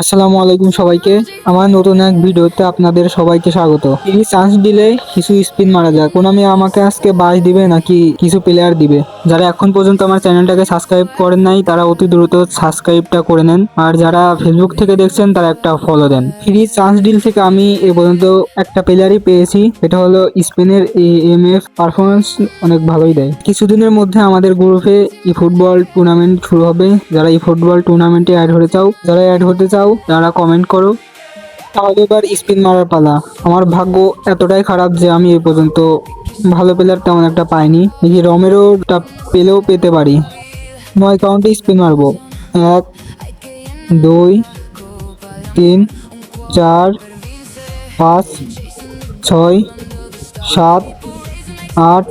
আসসালামু আলাইকুম সবাইকে। আমার নতুন এক ভিডিওতে আপনাদের সবাইকে স্বাগত। ফ্রি চান্স দিলে কিছু স্পিন মারা যাক। কোনামি আমাকে আজকে বাস দিবে নাকি কিছু প্লেয়ার দিবে? যারা এখন পর্যন্ত আমার চ্যানেলটাকে সাবস্ক্রাইব করেন নাই তারা অতি দ্রুত সাবস্ক্রাইবটা করে নেন, আর যারা ফেসবুক থেকে দেখছেন তারা একটা ফলো দেন। ফ্রি চান্স ডিল থেকে আমি এ পর্যন্ত একটা প্লেয়ারই পেয়েছি, এটা হলো স্পেনের এএমএফ। পারফরমেন্স অনেক ভালোই দেয়। কিছুদিনের মধ্যে আমাদের গ্রুপে ই ফুটবল টুর্নামেন্ট শুরু হবে। যারা এই ফুটবল টুর্নামেন্টে অ্যাড হতে চাও তারা কমেন্ট করো। তাহলে এবার স্পিন মারার পালা। আমার ভাগ্য এতটাই খারাপ যে আমি এই পর্যন্ত ভালো প্লেয়ার তেমন একটা পাইনি। এই যে রমেরোটা পেলেও পেতে পারি। 9 কাউন্টে স্পিন মারবো। 1 2 3 4 5 6 7 8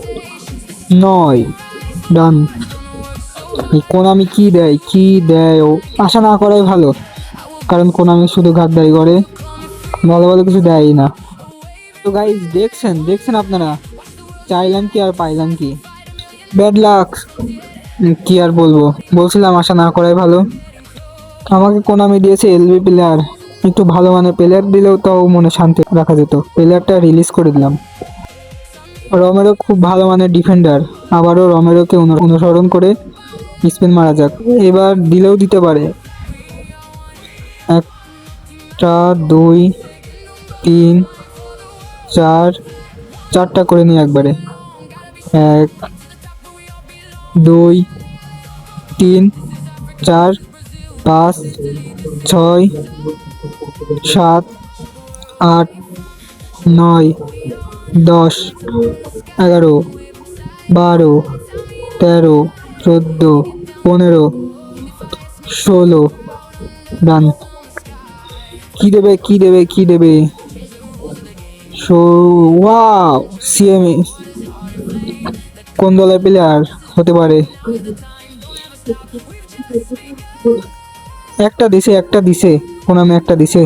9 ডান। কোনামি কি দেয় ও আশা না করাই ভালো, কারণ কোনামি শুধু গাদ্দারি করে, ভালো ভালো কিছু দেয়ই না। তো গাইজ দেখছেন আপনারা, চাইলাম কি আর পাইলাম কি। ব্যাড লাক, কি আর বলবো, বলছিলাম আশা না করাই ভালো। আমাকে কোনামি দিয়েছে এলবি প্লেয়ার, একটু ভালো মানের প্লেয়ার দিলেও তাও মনে শান্তি রাখা যেত। প্লেয়ারটা রিলিজ করে দিলাম। রমেরো খুব ভালো মানের ডিফেন্ডার, আবারও রমেরোকে অনুসরণ করে স্পিন মারা যাক। এবার দিলেও দিতে পারে। 1 2 3 4 4টা করে নিই একবারে। 1 2 3 4 5 6 7 8 9 10 11 12 13 14 15 16 ডান। কি দেবে ওয়াও, সিএমএ কোন দলের প্লেয়ার হতে পারে? একটা দিছে কোনামি, একটা দিছে।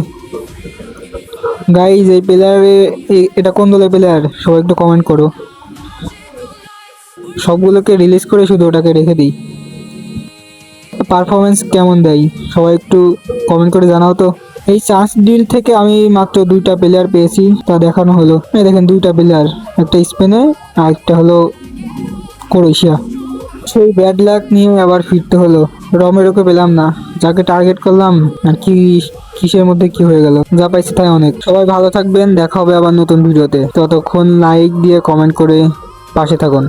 গাইজ এই প্লেয়ারে এটা কোন দলের প্লেয়ার সবাই একটু কমেন্ট করো। সবগুলোকে রিলিজ করে শুধু ওটাকে রেখে দিই। পারফরমেন্স কেমন দেয় সবাই একটু কমেন্ট করে জানাও তো। এই চান্স ডিল থেকে আমি মাত্র 2টা প্লেয়ার পেয়েছি, তা দেখানো হলো। এই দেখেন 2টা প্লেয়ার, একটা স্পেনে আর একটা হলো ক্রোয়েশিয়া। সেই ব্যাড লাক নিয়ে আবার ফিরতে হলো। রমেরোকে পেলাম না, যাকে টার্গেট করলাম আর কি কিসের মধ্যে কি হয়ে গেল। যা পাইছি তাই অনেক। সবাই ভালো থাকবেন, দেখা হবে আবার নতুন ভিডিওতে। ততক্ষণ লাইক দিয়ে কমেন্ট করে পাশে থাকুন।